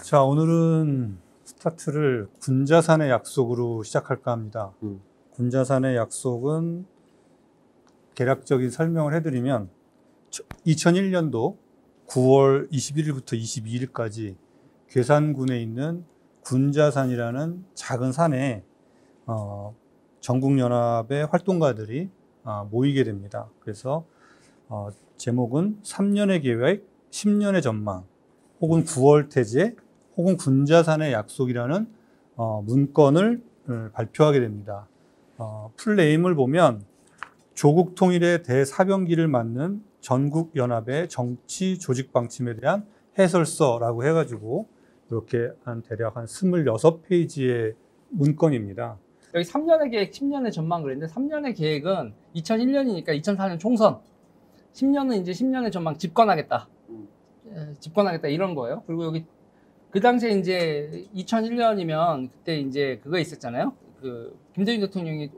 자, 오늘은 스타트를 군자산의 약속으로 시작할까 합니다. 군자산의 약속은 개략적인 설명을 해드리면 2001년도 9월 21일부터 22일까지 괴산군에 있는 군자산이라는 작은 산에 전국연합의 활동가들이 모이게 됩니다. 그래서 제목은 3년의 계획, 10년의 전망, 혹은 9월 태제, 혹은 군자산의 약속이라는 문건을 발표하게 됩니다. 풀네임을 보면 조국 통일의 대사변기를 맡는 전국연합의 정치 조직 방침에 대한 해설서라고 해가지고 이렇게 대략 한 26페이지의 문건입니다. 여기 3년의 계획, 10년의 전망 그랬는데 3년의 계획은 2001년이니까 2004년 총선, 10년은 이제 10년의 전망 집권하겠다. 집권하겠다 이런 거예요. 그리고 여기 그 당시에 이제 2001년이면 그때 이제 그거 있었잖아요. 그 김대중 대통령이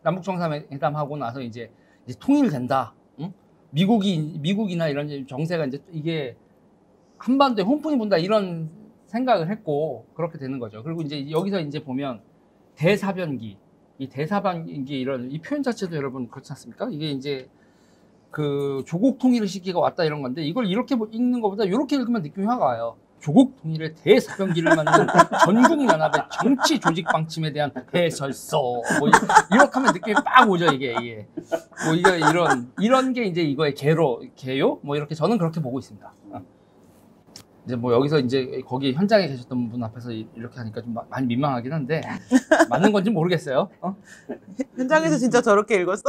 남북 정상회담하고 나서 이제 통일된다. 응? 미국이나 이런 정세가 이제 이게 한반도에 혼돈이 분다 이런 생각을 했고 그렇게 되는 거죠. 그리고 이제 여기서 이제 보면 대사변기, 이 대사변기 이런 이 표현 자체도 여러분 그렇지 않습니까? 이게 이제 그 조국 통일의 시기가 왔다 이런 건데 이걸 이렇게 읽는 것보다 이렇게 읽으면 느낌이 확 와요. 조국 통일의 대사변기를 만든 전국연합의 정치 조직 방침에 대한 해설서 뭐 이렇게 하면 느낌이 빡 오죠 이게 뭐 이게 이런 게 이제 이거의 개요 뭐 이렇게 저는 그렇게 보고 있습니다. 이제 뭐 여기서 이제 거기 현장에 계셨던 분 앞에서 이렇게 하니까 좀 많이 민망하긴 한데 맞는 건지 모르겠어요. 현장에서 진짜 저렇게 읽었어?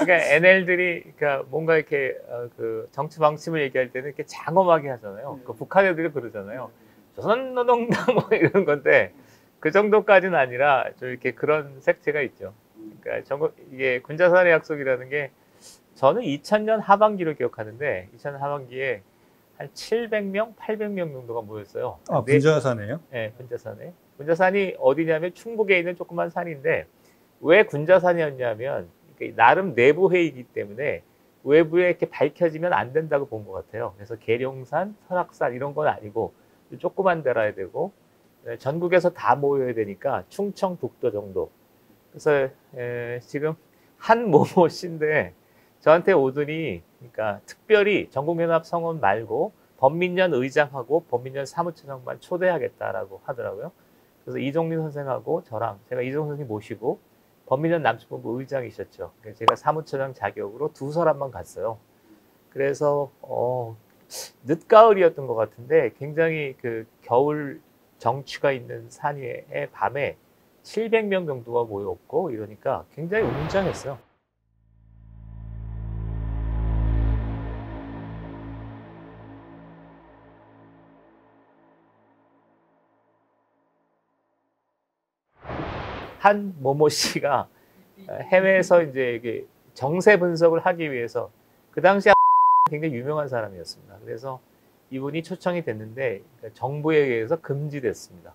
그러니까 NL들이 그러니까 뭔가 이렇게 그 정치 방침을 얘기할 때는 이렇게 장엄하게 하잖아요. 그 북한 애들이 그러잖아요. 조선노동당 뭐 이런 건데 그 정도까지는 아니라 좀 이렇게 그런 색채가 있죠. 그러니까 이게 군자산의 약속이라는 게 저는 2000년 하반기로 기억하는데 2000년 하반기에 한 700명, 800명 정도가 모였어요. 군자산이에요? 네, 군자산에. 군자산이 어디냐면 충북에 있는 조그만 산인데 왜 군자산이었냐면 나름 내부 회의이기 때문에 외부에 이렇게 밝혀지면 안 된다고 본 것 같아요. 그래서 계룡산, 설악산 이런 건 아니고 조그만 데라야 되고 전국에서 다 모여야 되니까 충청, 독도 정도. 그래서 지금 한 모모 씨인데 저한테 오더니 그러니까 특별히 전국연합 성원 말고 범민련 의장하고 범민련 사무처장만 초대하겠다라고 하더라고요. 그래서 이종민 선생하고 저랑 제가 이종민 선생님 모시고 범민련 남측본부 의장이셨죠. 제가 사무처장 자격으로 두 사람만 갔어요. 그래서 늦가을이었던 것 같은데 굉장히 그 겨울 정취가 있는 산 위에 밤에 700명 정도가 모였고 이러니까 굉장히 웅장했어요. 한 모모 씨가 해외에서 이제 이게 정세 분석을 하기 위해서 그 당시에 굉장히 유명한 사람이었습니다. 그래서 이분이 초청이 됐는데 정부에 의해서 금지됐습니다.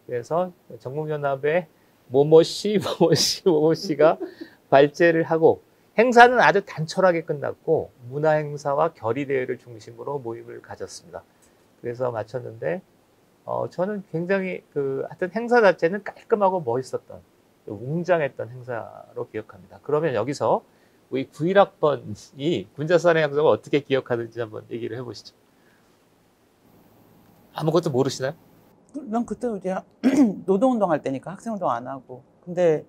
그래서 전국연합의 모모 씨가 발제를 하고 행사는 아주 단촐하게 끝났고 문화행사와 결의대회를 중심으로 모임을 가졌습니다. 그래서 마쳤는데 저는 굉장히 하여튼 행사 자체는 깔끔하고 멋있었던 웅장했던 행사로 기억합니다. 그러면 여기서 우리 91학번이 군자산의 약속을 어떻게 기억하는지 한번 얘기를 해보시죠. 아무것도 모르시나요? 난 그때 이제 노동운동 할 때니까 학생운동 안 하고. 근데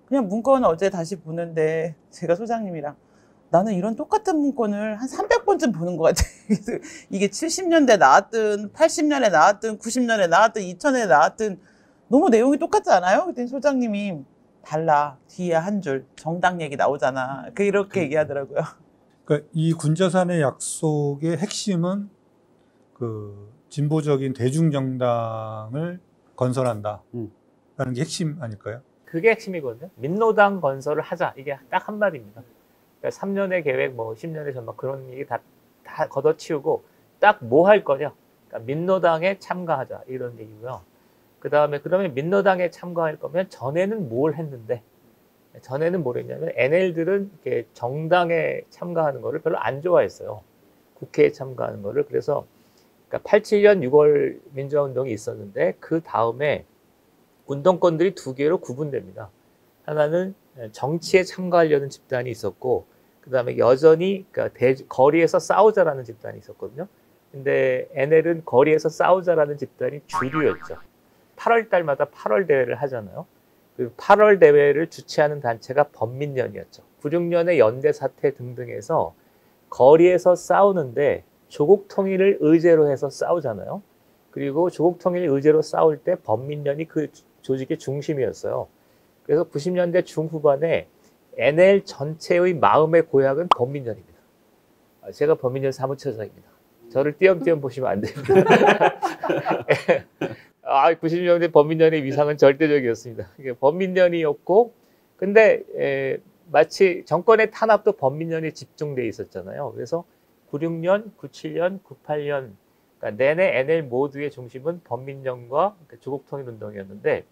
그냥 문건 어제 다시 보는데 제가 소장님이랑 나는 이런 똑같은 문건을 한 300번쯤 보는 것 같아. 이게 70년대 나왔든 80년에 나왔든 90년에 나왔든 2000년에 나왔든 너무 내용이 똑같지 않아요? 그랬더니 소장님이 달라. 뒤에 한 줄 정당 얘기 나오잖아. 이렇게 얘기하더라고요. 그러니까 이 군자산의 약속의 핵심은 그 진보적인 대중정당을 건설한다. 라는 게 핵심 아닐까요? 그게 핵심이거든요. 민노당 건설을 하자. 이게 딱 한마디입니다. 그러니까 3년의 계획, 뭐 10년의 전망 그런 얘기 다 걷어치우고 딱 뭐 할 거냐. 그러니까 민노당에 참가하자 이런 얘기고요. 그 다음에 그러면 민노당에 참가할 거면 전에는 뭘 했는데 전에는 뭘 했냐면 NL들은 이렇게 정당에 참가하는 거를 별로 안 좋아했어요. 국회에 참가하는 거를. 그래서 그러니까 87년 6월 민주화운동이 있었는데 그 다음에 운동권들이 두 개로 구분됩니다. 하나는 정치에 참가하려는 집단이 있었고 그 다음에 여전히 그러니까 거리에서 싸우자라는 집단이 있었거든요. 근데 NL은 거리에서 싸우자라는 집단이 주류였죠. 8월 달마다 8월 대회를 하잖아요. 그 8월 대회를 주최하는 단체가 범민련이었죠. 96년의 연대 사태 등등에서 거리에서 싸우는데 조국 통일을 의제로 해서 싸우잖아요. 그리고 조국 통일을 의제로 싸울 때 범민련이 그 조직의 중심이었어요. 그래서 90년대 중후반에 NL 전체의 마음의 고약은 범민련입니다. 제가 범민련 사무처장입니다. 저를 띄엄띄엄 보시면 안 됩니다. 90년대 범민련의 위상은 절대적이었습니다. 이게 범민련이었고, 근데 마치 정권의 탄압도 범민련이 집중돼 있었잖아요. 그래서 96년, 97년, 98년 그러니까 내내 NL 모두의 중심은 범민련과 조국 통일운동이었는데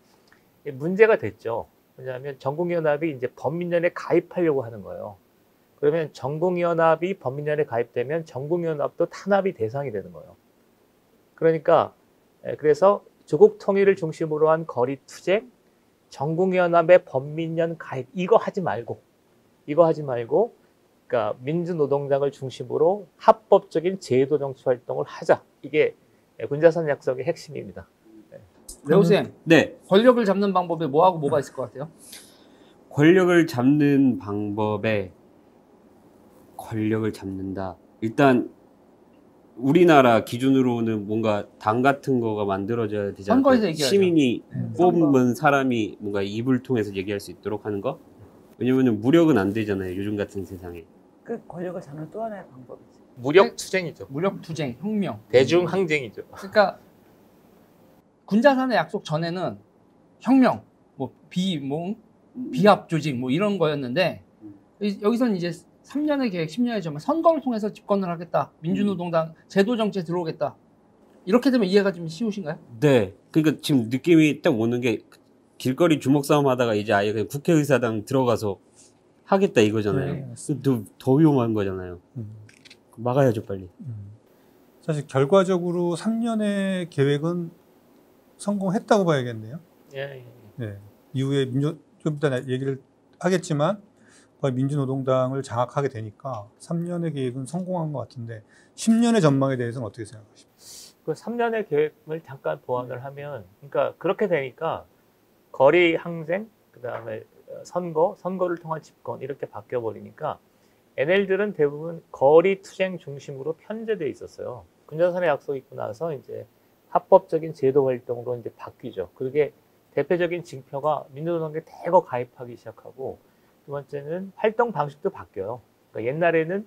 문제가 됐죠. 왜냐하면 전국연합이 이제 범민련에 가입하려고 하는 거예요. 그러면 전국연합이 범민련에 가입되면 전국연합도 탄압이 대상이 되는 거예요. 그러니까 그래서 조국 통일을 중심으로 한 거리 투쟁, 전국연합의 범민련 가입 이거 하지 말고 그러니까 민주노동당을 중심으로 합법적인 제도 정치 활동을 하자. 이게 군자산 약속의 핵심입니다. 레오쌤, 네. 권력을 잡는 방법에 뭐하고 뭐가 있을 것 같아요? 권력을 잡는 방법에 권력을 잡는다. 일단 우리나라 기준으로는 뭔가 당 같은 거가 만들어져야 되지 않을까요? 선거에서 얘기하죠. 시민이 뽑은 사람이 뭔가 입을 통해서 얘기할 수 있도록 하는 거? 왜냐면 무력은 안 되잖아요. 요즘 같은 세상에. 그 권력을 잡는 또 하나의 방법이지. 무력 투쟁이죠. 무력 투쟁, 혁명. 대중 항쟁이죠. 그러니까 군자산의 약속 전에는 혁명, 비합 조직 이런 거였는데 여기서는 이제 3년의 계획, 10년의 전망, 선거를 통해서 집권을 하겠다. 민주노동당 제도 정치에 들어오겠다. 이렇게 되면 이해가 좀 쉬우신가요? 네. 그러니까 지금 느낌이 딱 오는 게 길거리 주먹 싸움 하다가 이제 아예 그냥 국회의사당 들어가서 하겠다 이거잖아요. 더 위험한 거잖아요. 막아야죠, 빨리. 사실 결과적으로 3년의 계획은 성공했다고 봐야겠네요. 예. 네. 이후에 좀 이따 얘기를 하겠지만 거의 민주노동당을 장악하게 되니까 3년의 계획은 성공한 것 같은데 10년의 전망에 대해서는 어떻게 생각하십니까? 그 3년의 계획을 잠깐 보완을 하면, 그러니까 그렇게 되니까 거리 항쟁, 그 다음에 선거를 통한 집권 이렇게 바뀌어 버리니까 NL들은 대부분 거리 투쟁 중심으로 편제돼 있었어요. 군자산의 약속이 있고 나서 이제 합법적인 제도 활동으로 이제 바뀌죠. 그게 대표적인 징표가 민주노동당에 대거 가입하기 시작하고, 두 번째는 활동 방식도 바뀌어요. 그러니까 옛날에는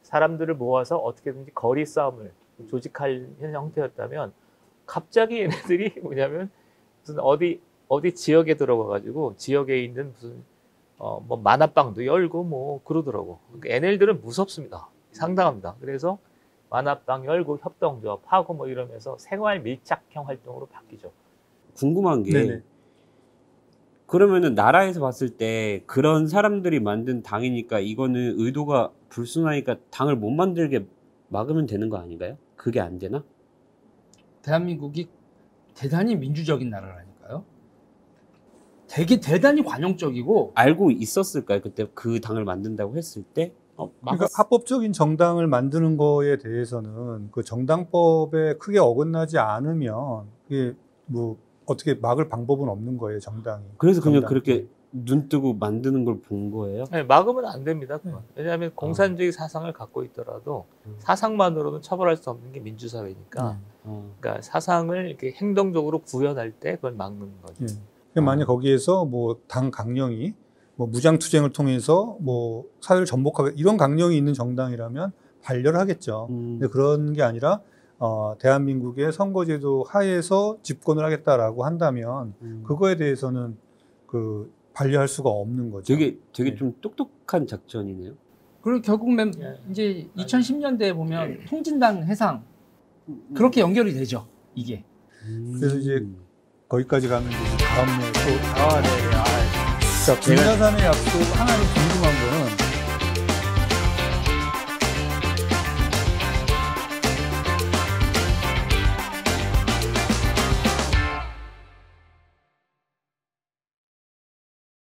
사람들을 모아서 어떻게든지 거리 싸움을 조직할 형태였다면 갑자기 얘네들이 뭐냐면 무슨 어디 지역에 들어가가지고 지역에 있는 무슨 만화방도 열고 그러더라고. 그러니까 NL들은 무섭습니다. 상당합니다. 그래서 만화방 열고 협동조합하고 이러면서 생활 밀착형 활동으로 바뀌죠. 궁금한 게 네네. 그러면은 나라에서 봤을 때 그런 사람들이 만든 당이니까 이거는 의도가 불순하니까 당을 못 만들게 막으면 되는 거 아닌가요? 그게 안 되나? 대한민국이 대단히 민주적인 나라라니까요. 되게 대단히 관용적이고 알고 있었을까요? 그때 그 당을 만든다고 했을 때? 그러니까 합법적인 정당을 만드는 거에 대해서는 그 정당법에 크게 어긋나지 않으면 그게 어떻게 막을 방법은 없는 거예요, 정당이. 그래서 그냥 정당이. 그렇게 눈 뜨고 만드는 걸 본 거예요? 네, 막으면 안 됩니다. 그건. 왜냐하면 공산주의 사상을 갖고 있더라도 사상만으로는 처벌할 수 없는 게 민주사회니까. 그러니까 사상을 이렇게 행동적으로 구현할 때 그걸 막는 거죠. 예. 만약 거기에서 당 강령이 무장 투쟁을 통해서 사회를 전복하게 이런 강령이 있는 정당이라면 반려를 하겠죠. 근데 그런 게 아니라 대한민국의 선거제도 하에서 집권을 하겠다라고 한다면 그거에 대해서는 반려할 수가 없는 거죠. 되게 네. 좀 똑똑한 작전이네요. 그리고 결국 이제 2010년대에 보면 통진당 해상 그렇게 연결이 되죠. 이게. 그래서 이제 거기까지 가면 이제 다음에 또 네. 자, 군자산의 약속 하나를